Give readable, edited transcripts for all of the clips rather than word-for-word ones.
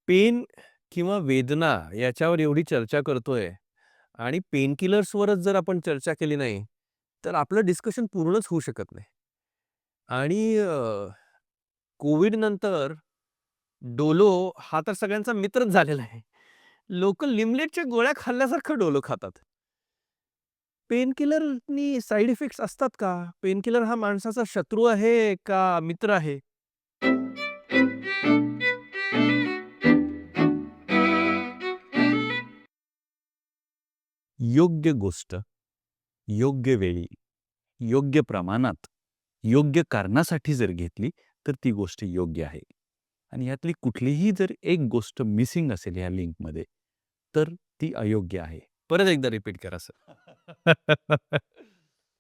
Pen किंवा वेदना याच्यावर एवढी चर्चा करतोय आणि पेनकिलर्सवरच जर आपण चर्चा केली नाही, तर आपलं डिस्कशन पूर्णच होऊ शकत नाही. आणि कोविड नंतर डोलो हा तर सगळ्यांचा मित्रच झालेला आहे. लोकं लिमलेटच्या गोळ्या खाल्ल्यासारखं डोलो खातात. पेनकिलरनी साइड इफेक्ट्स असतात का? पेनकिलर हा माणसाचा शत्रू आहे का मित्र आहे? योग्य गोष्ट, योग्य वेळी, योग्य प्रमाणात, योग्य कारणासाठी जर घेतली, तर ती गोष्ट योग्य आहे. आणि यातली कुठलीही जर एक गोष्ट मिसिंग असेल या लिंकमध्ये, तर ती अयोग्य आहे. परत एकदा रिपीट करा सर.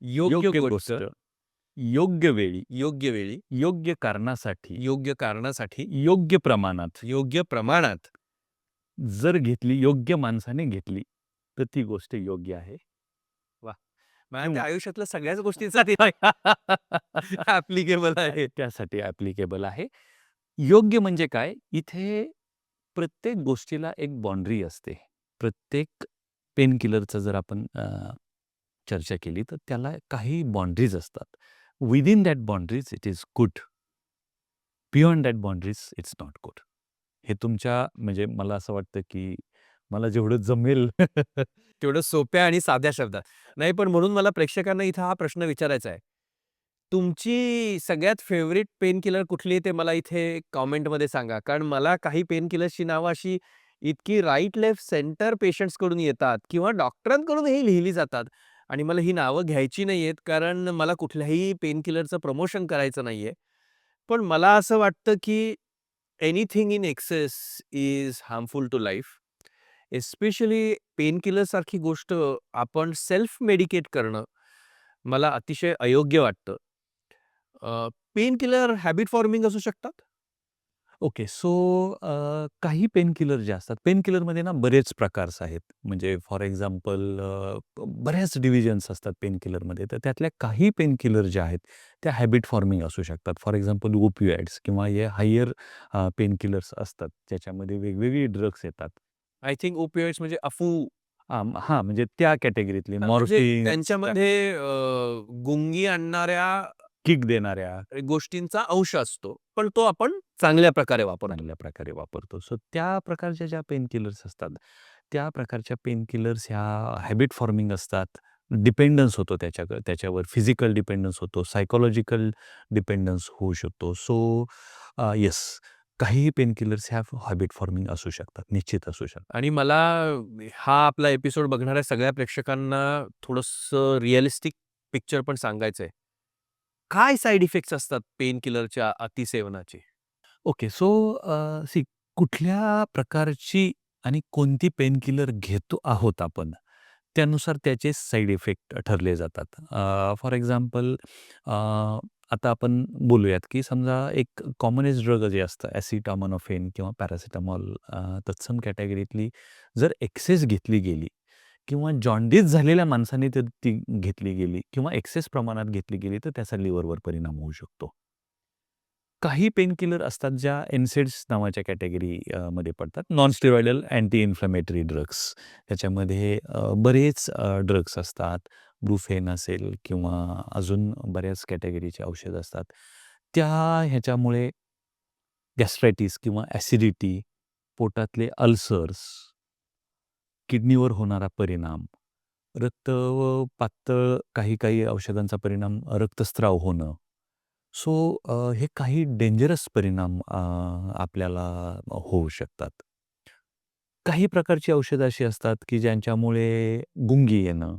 योग्य योग्य गोष्ट, गोष्ट, योग्य वेळी, योग्य वेळी, योग्य कारणासाठी, योग्य कारणासाठी, योग्य प्रमाणात योग्य प्रमाणात. जर घेतली, योग्य माणसाने घेतली, तर ती गोष्ट योग्य आहे. वाह! मला त्या किंवा आयुष्यातल्या सगळ्याच गोष्टींसाठी ॲप्लिकेबल आहे. त्यासाठी ॲप्लिकेबल आहे. योग्य म्हणजे काय? इथे प्रत्येक गोष्टीला एक बाउंडरी असते. प्रत्येक पेनकिलरचं जर आपण चर्चा केली, तर त्याला काही बाउंडरीज असतात. Within that boundaries it is good. Beyond that boundaries it's not good. हे तुमच्या म्हणजे मला असं वाटतं, की मला जेवढं जमेल तेवढं सोप्या आणि साध्या शब्दात. नाही, पण म्हणून मला प्रेक्षकांना इथं हा प्रश्न विचारायचा आहे. तुमची सगळ्यात फेव्हरेट पेन किलर कुठली आहे ते मला इथे कमेंटमध्ये सांगा. कारण मला काही पेन किलर्सची नावं अशी इतकी राइट, लेफ्ट, सेंटर पेशंट्सकडून येतात किंवा डॉक्टरांकडूनही लिहिली जातात आणि मला ही नावं घ्यायची नाहीयेत, कारण मला कुठल्याही पेन किलरचं प्रमोशन करायचं नाहीये. पण मला असं वाटतं, की anything in excess is harmful to life. Especially painkiller सारखी गोष्ट आपण सेल्फ मेडिकेट करणं मला अतिशय अयोग्य वाटतं. पेनकिलर हॅबिट फॉर्मिंग असू शकतात? ओके. सो काही पेनकिलर जे असतात, पेनकिलरमध्ये ना बरेच प्रकार्स आहेत. म्हणजे फॉर एक्झाम्पल बऱ्याच डिव्हिजन्स असतात पेनकिलरमध्ये. तर त्यातल्या काही पेनकिलर ज्या आहेत, त्या हॅबिट फॉर्मिंग असू शकतात. फॉर एक्झाम्पल ओपिओइड्स किंवा हे हायर पेनकिलर्स असतात, ज्याच्यामध्ये वेगवेगळी ड्रग्स येतात. आय थिंक ओपिओइड्स म्हणजे अफू. हां, म्हणजे त्या कॅटेगरीतले म्हणजे मॉर्फिन, त्यांच्यामध्ये गुंगी आणणाऱ्या किक देणाऱ्या गोष्टींचा अंश असतो. पण तो आपण चांगल्या प्रकारे वापरतो. चांगल्या प्रकारे वापरतो. सो त्या प्रकारच्या ज्या पेनकिलर्स असतात, त्या प्रकारच्या पेनकिलर्स ह्या हॅबिट फॉर्मिंग असतात. डिपेंडन्स होतो त्याच्यावर फिजिकल डिपेंडन्स होतो, सायकॉलॉजिकल डिपेंडन्स होऊ शकतो. सो येस, काही पेनकिलर्स ह्या हॅबिट फॉर्मिंग असू शकतात, निश्चित असू शकतात. आणि मला हा आपला एपिसोड बघणाऱ्या सगळ्या प्रेक्षकांना थोडंसं रिअलिस्टिक पिक्चर पण सांगायचंय. काय साइड इफेक्ट्स असतात पेनकिलरच्या अतिसेवनाचे? ओके. सो सी कुठल्या प्रकारची आणि कोणती पेनकिलर घेतो आहोत आपण, त्यानुसार त्याचे साइड इफेक्ट ठरले जातात. फॉर एक्झाम्पल आता आपण बोलूयात, की समजा एक कॉमनेस्ट ड्रग जे असतं ॲसिटामिनोफेन किंवा पॅरासिटामॉल, तत्सम कॅटेगरीतली जर एक्सेस घेतली गेली किंवा जॉन्डिस झालेल्या माणसाने तर ती घेतली गेली किंवा एक्सेस प्रमाणात घेतली गेली, तर त्याचा लिव्हरवर परिणाम होऊ शकतो. काही पेनकिलर असतात ज्या एनसेड्स नावाच्या कॅटेगरी मध्ये पडतात. Non steroidal anti inflammatory drugs. त्याच्यामध्ये बरेच ड्रग्स असतात. ब्रुफेन असेल किंवा अजून बऱ्याच कॅटेगरीचे औषधं असतात. त्या ह्याच्यामुळे गॅस्ट्रायटिस किंवा ॲसिडिटी, पोटातले अल्सर्स, किडनीवर होणारा परिणाम, पातळ काही औषधांचा परिणाम रक्तस्राव होणं. सो हे काही डेंजरस परिणाम आपल्याला होऊ शकतात. काही प्रकारची औषधं अशी असतात, की ज्यांच्यामुळे गुंगी येणं,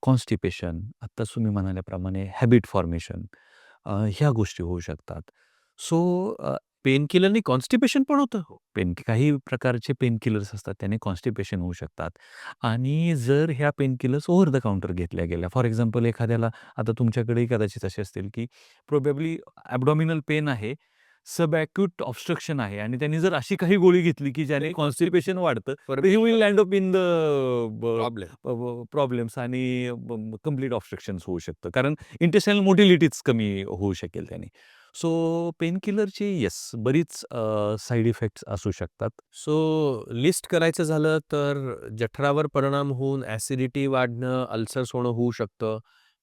कॉन्स्टिपेशन, आत्ताच तुम्ही म्हणाल्याप्रमाणे हॅबिट फॉर्मेशन, ह्या गोष्टी होऊ शकतात. सो पेनकिलरनी कॉन्स्टिपेशन पण होतं? काही प्रकारचे पेनकिलर्स असतात, त्याने कॉन्स्टिपेशन होऊ शकतात. आणि जर ह्या पेनकिलर्स ओव्हर द काउंटर घेतल्या गेल्या, फॉर एक्झाम्पल एखाद्याला आता तुमच्याकडेही कदाचित असे असतील, की प्रोबॅबली ॲब्डॉमिनल पेन आहे, सबॲक्यूट ऑब्स्ट्रक्शन आहे आणि त्यांनी जर अशी काही गोळी घेतली, की ज्याने कॉन्स्टिपेशन वाढतं, तर he will land up in the problem. Problems आणि कंप्लीट ऑब्स्ट्रक्शन्स होऊ शकतं. कारण इंटेस्टाइनल मोटिलिटीच कमी होऊ शकेल त्याने. सो पेनकिलरची येस बरीच साइड इफेक्ट्स असू शकतात. सो लिस्ट करायचं झालं तर जठरावर परिणाम होऊन ॲसिडिटी वाढणं, अल्सर्स होणं होऊ शकतं.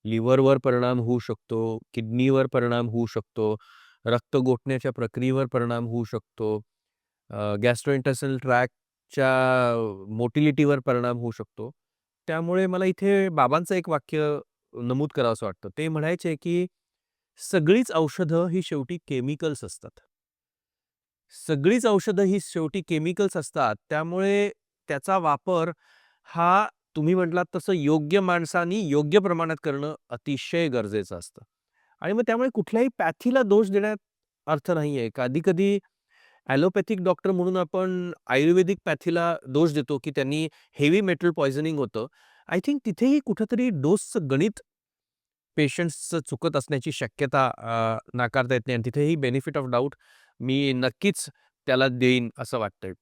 लिव्हरवर परिणाम होऊ शकतो, किडनीवर परिणाम होऊ शकतो, रक्त गोठण्याच्या प्रक्रियेवर परिणाम होऊ शकतो, गॅस्ट्रोइंटेस्टिनल ट्रॅक्टच्या मोटिलिटीवर परिणाम होऊ शकतो. त्यामुळे मला इथे बाबांचं एक वाक्य नमूद करावंसं वाटतं. ते म्हणायचे, की "सगळीच औषधं ही शेवटी केमिकल्स असतात." सगळीच औषधं ही शेवटी केमिकल्स असतात. त्यामुळे त्याचा वापर हा तुम्ही म्हटलात तसं योग्य माणसानी योग्य प्रमाणात करणं अतिशय गरजेचं असतं. आणि मग त्यामुळे कुठल्याही पॅथीला दोष देण्यात अर्थ नाहीये. कधी-कधी ॲलोपॅथिक डॉक्टर म्हणून आपण आयुर्वेदिक पॅथीला दोष देतो, की त्यांनी हेवी मेटल पॉइझनिंग होतं. आय थिंक तिथेही कुठेतरी डोसचं गणित पेशंट्सचं चुकत असण्याची शक्यता नाकारता येत नाही आणि तिथेही बेनिफिट ऑफ डाउट मी नक्कीच त्याला देईन असं वाटतंय.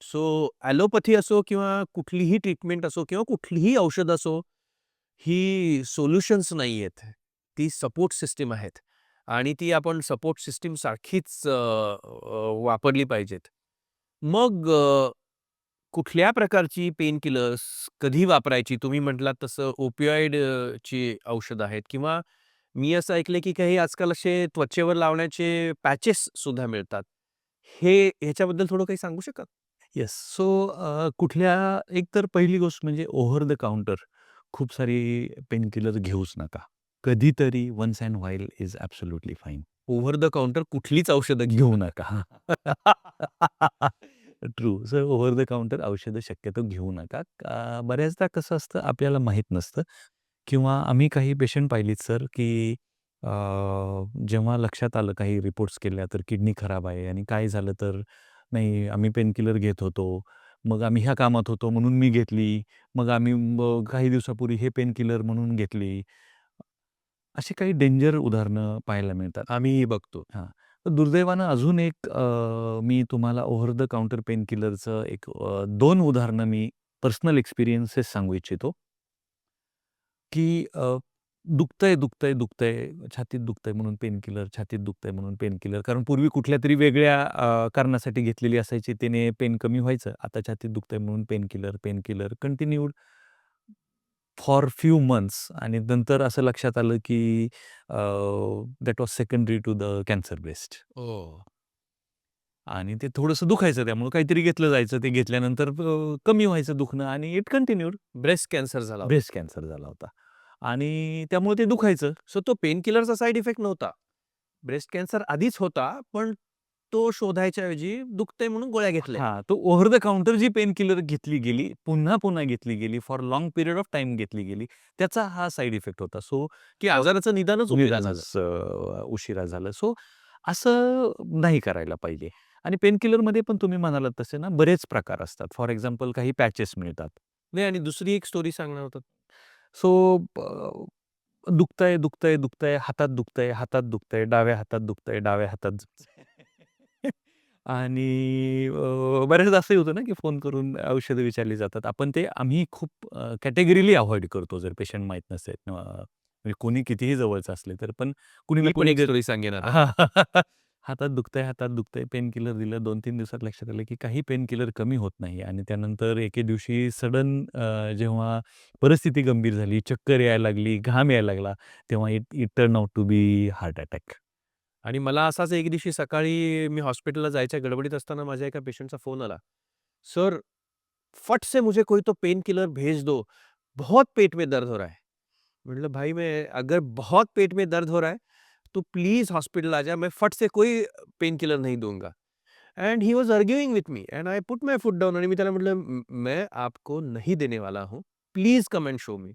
सो ॲलोपॅथी असो किंवा कुठलीही ट्रीटमेंट असो किंवा कुठलीही औषध असो, ही सोल्युशन्स नाही आहेत. ती सपोर्ट सिस्टम आहेत आणि ती आपण सपोर्ट सिस्टम सारखीच वापरली पाहिजेत. मग कुठल्या प्रकारची पेन किलर्स कधी वापरायची? तुम्ही म्हटलात तसं ओपिऑइड ची औषधं आहेत किंवा मी असं ऐकलंय की काही आजकाल असे त्वचेवर लावण्याचे पॅचेस सुद्धा मिळतात. हे ह्याच्याबद्दल थोडं काही सांगू शकाल? येस. सो कुठल्या एक तर पहिली गोष्ट म्हणजे ओव्हर द काउंटर खूप सारी पेनकिलर घेऊच नका. कधीतरी once and while is absolutely fine. Over the counter कुठलीच औषधं घेऊ घेऊ नका. नका. True. So over the counter औषधं शक्यतो घेऊ नका. बऱ्याचदा कसं असतं आपल्याला माहीत नसतं किंवा आम्ही काही पेशंट पाहिलीत सर, की अ, जेव्हा लक्षात आलं काही रिपोर्ट्स केल्या तर किडनी खराब आहे आणि काय झालं तर नाही आम्ही पेनकिलर घेत होतो. मग आम्ही ह्या कामात होतो म्हणून मी घेतली. मग आम्ही काही दिवसापूर्वी हे पेनकिलर म्हणून घेतली. अशी काही डेंजर उदाहरणं पाहायला मिळतात. आम्हीही बघतो. हां. तर दुर्दैवानं अजून एक मी तुम्हाला ओव्हर द काउंटर पेनकिलरचं एक 2 उदाहरणं मी पर्सनल एक्सपिरियन्सेस सांगू इच्छितो, की दुखतंय, दुखतंय, दुखतंय, छातीत दुखतंय म्हणून पेनकिलर, छातीत दुखतंय म्हणून पेनकिलर. कारण पूर्वी कुठल्यातरी वेगळ्या कारणासाठी घेतलेली असायची, त्याने पेन कमी व्हायचं. आता छातीत दुखतंय म्हणून painkiller, painkiller continued for few months आणि नंतर असं लक्षात आलं, की that was secondary to the cancer breast. Oh! आणि ते थोडंसं दुखायचं त्यामुळे काहीतरी घेतलं जायचं. ते घेतल्यानंतर कमी व्हायचं दुखणं आणि इट कंटिन्यूड. ब्रेस्ट कॅन्सर झाला होता. ब्रेस्ट कॅन्सर झाला होता आणि त्यामुळे ते दुखायचं. सो तो पेन किलरचा साइड इफेक्ट नव्हता. ब्रेस्ट कॅन्सर आधीच होता, पण तो शोधायच्या ऐवजी दुखतंय म्हणून गोळ्या घेतल्या. हां, तो ओव्हर द काउंटर जी पेन किलर घेतली गेली, पुन्हा-पुन्हा घेतली गेली, for long period of time घेतली गेली, त्याचा हा साइड इफेक्ट होता. सो की आजाराचं निदानच उशिरा झालं. निदानच उशिरा झालं. सो असं नाही करायला पाहिजे. आणि पेनकिलरमध्ये पण तुम्ही म्हणालात तसे ना बरेच प्रकार असतात. फॉर एक्झाम्पल काही पॅचेस मिळतात. नाही आणि दुसरी एक स्टोरी सांगणार होतात. सो दुखतंय, दुखतंय, दुखतंय, हातात दुखतंय, हातात दुखतंय, डाव्या हातात दुखतंय, डाव्या हातात दुखतंय. आणि बऱ्याचदा असंही होतं ना, की फोन करून औषधं विचारली जातात. आपण ते आम्ही खूप कॅटेगरीली अव्हॉइड करतो जर पेशंट माहीत नसेल म्हणजे कोणी कितीही जवळचं असले तर. पण कुणी ना मी पण कुणी एक स्टोरी सांगेन आता. हातात दुखतंय, हातात दुखतंय, पेनकिलर दिलं. 2-3 दिवसात लक्षात आलं, की काही पेनकिलर कमी होत नाही आणि त्यानंतर एके दिवशी सडन जेव्हा परिस्थिती गंभीर झाली, चक्कर यायला लागली, घाम यायला लागला, तेव्हा it it turn out to be heart attack. आणि मला असाच एक दिवशी सकाळी मी हॉस्पिटलला जायच्या गडबडीत असताना माझ्या एका पेशंटचा फोन आला. "सर, फट से मुझे कोई तो पेन किलर भेज दो, बहुत पेट में दर्द हो रहा है." म्हटलं, "भाई मैं अगर बहुत पेट में दर्द हो रहा है, तो प्लीज़ हॉस्पिटल आ जा, मैं फट से कोई पेन किलर नहीं दूँगा." And he was arguing with me and I put my foot down आणि मी त्याला म्हटलं, मैं आपको नहीं देने वाला हूँ. प्लीज कम एंड शो मी."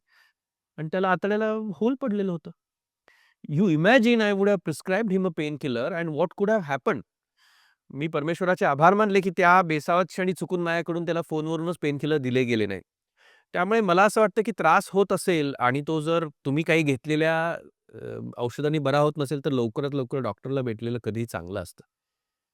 आणि त्याला आतड्याला होल पडलेलं होतं. You imagine I would have prescribed him a pain killer and what कुड हॅव हॅपन्ड. मी परमेश्वराचे आभार मानले, की त्या बेसावत क्षणी चुकून माझ्याकडून त्याला फोनवरूनच पेन किलर दिले गेले नाहीत. त्यामुळे मला असं वाटतं, की त्रास होत असेल आणि तो जर तुम्ही काही घेतलेल्या औषधांनी बरा होत नसेल, तर लवकरात लवकर डॉक्टरला भेटलेलं कधीही चांगलं असतं.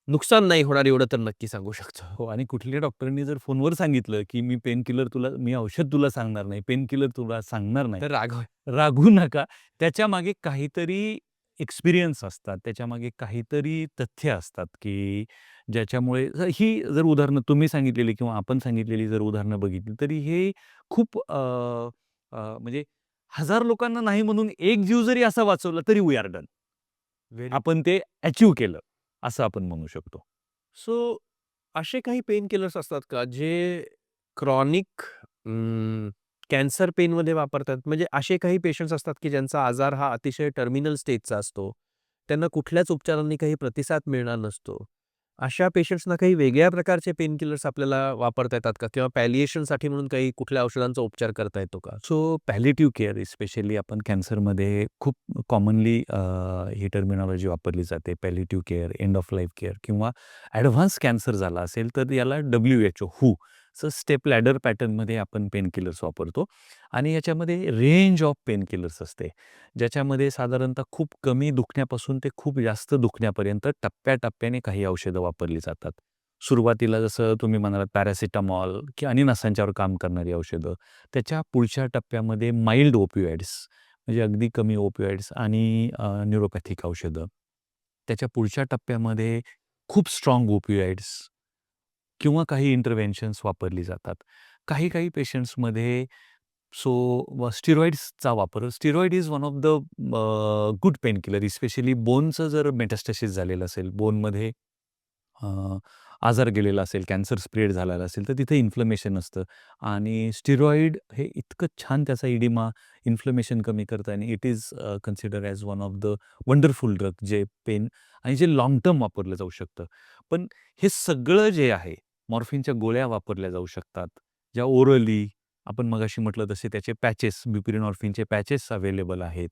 नुकसान नाही होणार एवढं तर नक्की सांगू शकतो. हो आणि कुठल्याही डॉक्टरांनी जर फोनवर सांगितलं, की मी औषध तुला सांगणार नाही, पेनकिलर तुला सांगणार नाही. तर राघव रागवू नका. त्याच्यामागे काहीतरी एक्सपिरियन्स असतात, त्याच्यामागे काहीतरी तथ्य असतात, की ज्याच्यामुळे ही जर उदाहरणं तुम्ही सांगितलेली किंवा आपण सांगितलेली जर उदाहरणं बघितली, तरी हे खूप म्हणजे 1000 लोकांना नाही म्हणून एक जीव जरी असा वाचवला तरी वी आर डन. व्हेरी आपण ते अचीव्ह केलं, असं आपण म्हणू शकतो. सो असे काही पेन किलर्स असतात का जे क्रॉनिक कॅन्सर पेनमध्ये वापरतात? म्हणजे असे काही पेशंट्स असतात की ज्यांचा आजार हा अतिशय टर्मिनल स्टेजचा असतो. त्यांना कुठल्याच उपचारांनी काही प्रतिसाद मिळणार नसतो. अशा पेशंट्सना काही वेगळ्या प्रकारचे पेन किलर्स आपल्याला वापरता येतात का? किंवा पॅलिएशनसाठी म्हणून काही कुठल्या औषधांचा उपचार करता येतो का? सो पॅलिएटिव्ह केअर स्पेशली आपण कॅन्सरमध्ये खूप कॉमनली ही टर्मिनॉलॉजी वापरली जाते. Palliative care, end of life care किंवा ॲडव्हान्स कॅन्सर झाला असेल तर याला WHO चं स्टेप लॅडर पॅटर्नमध्ये आपण पेन किलर्स वापरतो आणि याच्यामध्ये रेंज ऑफ पेन किलर्स असते. ज्याच्यामध्ये साधारणतः खूप कमी दुखण्यापासून ते खूप जास्त दुखण्यापर्यंत टप्प्याटप्प्याने काही औषधं वापरली जातात. सुरुवातीला जसं तुम्ही म्हणालात पॅरासिटामॉल आणि नसांच्यावर काम करणारी औषधं. त्याच्या पुढच्या टप्प्यामध्ये माईल्ड ओपिओइड्स म्हणजे अगदी कमी ओपिओइड्स आणि न्यूरोपॅथिक औषधं. त्याच्या पुढच्या टप्प्यामध्ये खूप स्ट्राँग ओपिओइड्स किंवा काही इंटरव्हेन्शन्स वापरली जातात. काही पेशंट्समध्ये स्टिरॉइड्सचा वापर steroid is one of the good pain killer specially बोनचं जर मेटास्टॅसिस झालेलं असेल, बोनमध्ये आजार गेलेला असेल, कॅन्सर स्प्रेड झालेला असेल, तर तिथे इन्फ्लमेशन असतं आणि स्टिरॉइड हे इतकं छान त्याचा इडिमा, इन्फ्लमेशन कमी करतं आणि it is consider as one of the wonderful drug जे पेन आणि जे लाँग टर्म वापरलं जाऊ शकतं. पण हे सगळं जे आहे, मॉर्फिनच्या गोळ्या वापरल्या जाऊ शकतात, ज्या ओरली आपण मगाशी म्हटलं तसे त्याचे पॅचेस, ब्युप्रिनॉर्फिनचे पॅचेस अवेलेबल आहेत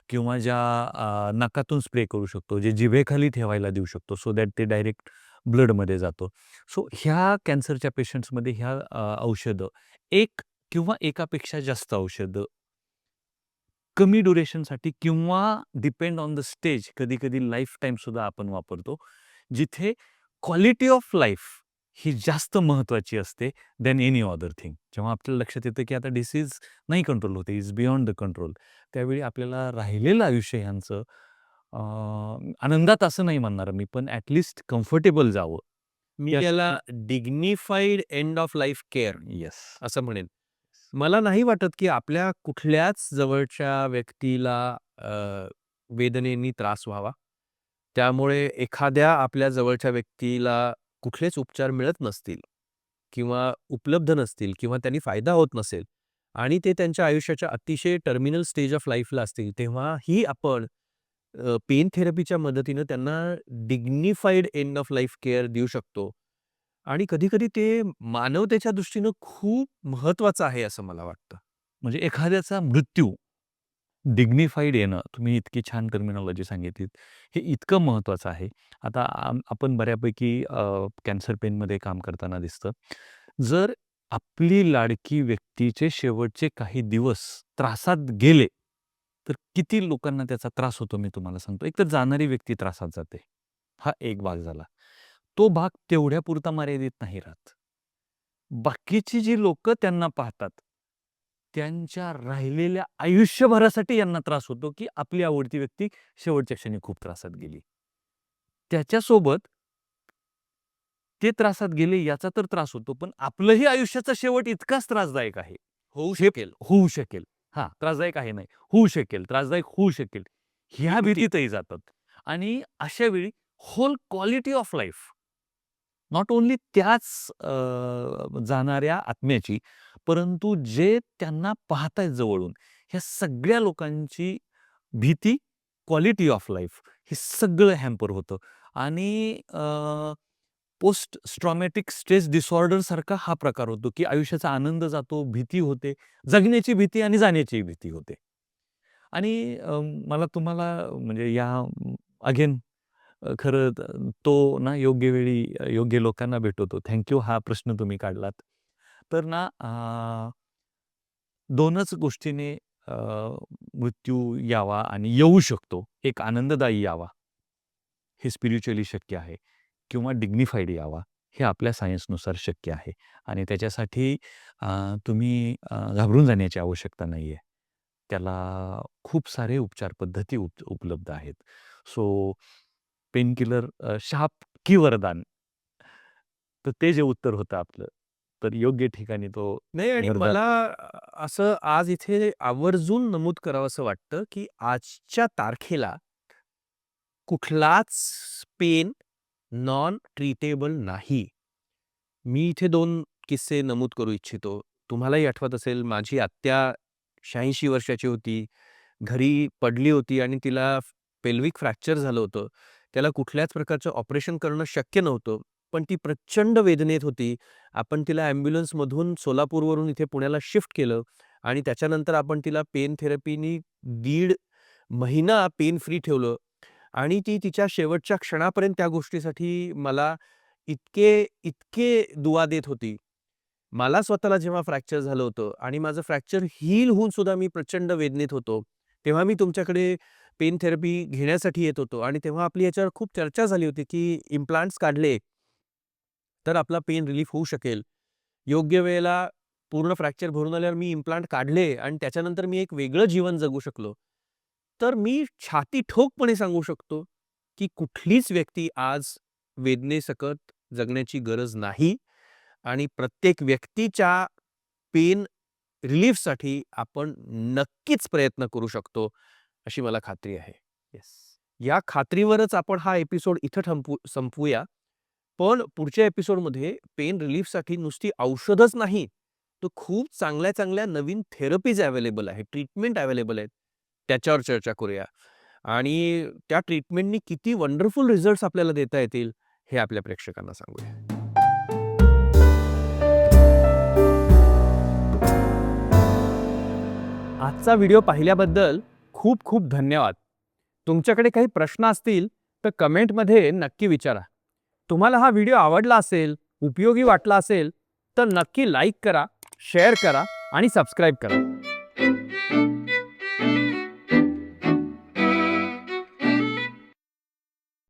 किंवा ज्या नाकातून स्प्रे करू शकतो, जे जिभेखाली ठेवायला देऊ शकतो, सो दॅट ते डायरेक्ट ब्लडमध्ये जातो. सो ह्या कॅन्सरच्या पेशंट्समध्ये ह्या औषधं एक किंवा एकापेक्षा जास्त औषधं कमी ड्युरेशनसाठी किंवा डिपेंड ऑन द स्टेज कधी-कधी लाईफटाईमसुद्धा आपण वापरतो. जिथे क्वालिटी ऑफ लाईफ ही जास्त महत्त्वाची असते दॅन एनी अदर थिंग. जेव्हा आपल्याला लक्षात येतं की आता डिसीज नाही कंट्रोल होते, इज बियॉन्ड द कंट्रोल. त्यावेळी आपल्याला राहिलेलं आयुष्य ह्यांचं अ, आनंदात असं नाही म्हणणार मी, पण ॲट लीस्ट कम्फर्टेबल जावं. मी याला यासाठी dignified end of life care yes. असं म्हणेन. मला नाही वाटत, की आपल्या कुठल्याच जवळच्या व्यक्तीला वेदनेनी त्रास व्हावा. त्यामुळे एखाद्या आपल्या जवळच्या व्यक्तीला कुठलेच उपचार मिळत नसतील किंवा उपलब्ध नसतील किंवा त्यांनी फायदा होत नसेल आणि ते त्यांच्या आयुष्याच्या अतिशय टर्मिनल स्टेज ऑफ लाईफला असतील, तेव्हाही आपण पेन थेरपीच्या मदतीनं त्यांना dignified end of life care देऊ शकतो. आणि कधी-कधी ते मानवतेच्या दृष्टीनं खूप महत्वाचं आहे असं मला वाटतं. म्हणजे एखाद्याचा मृत्यू डिग्निफाईड येणं, तुम्ही इतकी छान टर्मिनॉलॉजी सांगितलीत. हे इतकं महत्त्वाचं आहे. आता आपण बऱ्यापैकी कॅन्सर पेनमध्ये काम करताना दिसतं. जर आपली लाडकी व्यक्तीचे शेवटचे काही दिवस त्रासात गेले, तर किती लोकांना त्याचा त्रास होतो मी तुम्हाला सांगतो. एक तर जाणारी व्यक्ती त्रासात जाते. हा एक भाग झाला. तो भाग तेवढ्यापुरता मर्यादित नाही राहत. बाकीची जी लोकं त्यांना पाहतात, त्यांच्या राहिलेल्या आयुष्यभरासाठी यांना त्रास होतो, की आपली आवडती व्यक्ती शेवटच्या क्षणी खूप त्रासात गेली. त्याच्यासोबत ते त्रासात गेले याचा तर त्रास होतो, पण आपलंही आयुष्याचा शेवट इतकाच त्रासदायक आहे. होऊ हे शकेल. होऊ शकेल. हां, त्रासदायक आहे नाही, होऊ शकेल, त्रासदायक होऊ शकेल. ह्या भीतीतही जातात आणि अशा वेळी whole quality of life not only त्याच जाणाऱ्या आत्म्याची, परंतु जे त्यांना पाहतायत जवळून, ह्या सगळ्या लोकांची भीती, क्वालिटी ऑफ लाईफ हे सगळं हॅम्पर होतं आणि पोस्ट ट्रॉमॅटिक स्ट्रेस डिसऑर्डर सारखा हा प्रकार होतो, की आयुष्याचा आनंद जातो, भीती होते, जगण्याची भीती आणि जाण्याची भीती होते. आणि मला तुम्हाला म्हणजे या अगेन खरं तो ना योग्य वेळी योग्य लोकांना भेटवतो. थँक हा प्रश्न तुम्ही काढलात. तर ना 2च गोष्टीने अ, मृत्यू यावा आणि येऊ शकतो. एक आनंददायी यावा, हे स्पिरिच्युअली शक्य आहे किंवा डिग्निफाईड यावा, हे आपल्या सायन्सनुसार शक्य आहे आणि त्याच्यासाठी तुम्ही घाबरून जाण्याची आवश्यकता नाहीये. त्याला खूप सारे उपचार पद्धती उपलब्ध आहेत. सो पेनकिलर शाप की वरदान? तर ते जे उत्तर होतं आपलं, तर योग्य ठिकाणी तो नाही आणि वरदान. मला असं आज इथे आवर्जून नमूद करावंसं वाटतं, की आजच्या तारखेला कुठलाच पेन नॉन ट्रीटेबल नाही. मी इथे 2 किस्से नमूद करू इच्छितो. तुम्हालाही आठवत असेल माझी आत्या 86 वर्षाची होती. घरी पडली होती आणि तिला पेल्विक फ्रॅक्चर झालं होतं. त्याला कुठल्याच प्रकारचं ऑपरेशन करणं शक्य नव्हतं. पण ती प्रचंड वेदनेत होती. आपण तिला ॲम्ब्युलन्समधून सोलापूरवरून इथे पुण्याला शिफ्ट केलं आणि त्याच्यानंतर आपण तिला पेन थेरपीनी 1.5 महिना पेन फ्री ठेवलं आणि ती तिच्या शेवटच्या क्षणापर्यंत त्या गोष्टीसाठी मला इतके दुआ देत होती. मला स्वतःला जेव्हा फ्रॅक्चर झालं होतं आणि माझं फ्रॅक्चर हील होऊन सुद्धा मी प्रचंड वेदनेत होतो. तेव्हा मी तुमच्याकडे पेन थेरपी घेण्यासाठी येत होतो आणि तेव्हा आपली याच्यावर खूप चर्चा झाली होती, की इम्प्लांट्स काढले, तर आपला पेन रिलीफ होऊ शकेल. योग्य वेळेला पूर्ण फ्रॅक्चर भरून आल्यावर मी इम्प्लांट काढले आणि त्याच्यानंतर मी एक वेगळं जीवन जगू शकलो. तर मी छाती ठोकपणे सांगू शकतो, की कुठलीच व्यक्ती आज वेदनेसकट जगण्याची गरज नाही आणि प्रत्येक व्यक्तीच्या पेन रिलीफसाठी आपण नक्कीच प्रयत्न करू शकतो, अशी मला खात्री आहे. येस. या खात्रीवरच आपण हा एपिसोड इथं संपवूया. पण पुढच्या एपिसोडमध्ये पेन रिलीफसाठी नुसती औषधच नाही, तर खूप चांगल्या-चांगल्या नवीन थेरपीज अवेलेबल आहेत, ट्रीटमेंट अवेलेबल आहेत. त्याच्यावर चर्चा करूया आणि त्या ट्रीटमेंटनी किती वंडरफुल रिझल्ट्स आपल्याला देता येतील, हे आपल्या प्रेक्षकांना सांगूया. आजचा व्हिडिओ पाहिल्याबद्दल खूप खूप धन्यवाद. तुमच्याकडे काही प्रश्न असतील तर कमेंटमध्ये नक्की विचारा. तुम्हाला हा व्हिडिओ आवडला असेल, उपयोगी वाटला असेल, तर नक्की लाईक करा, शेअर करा आणि सबस्क्राईब करा.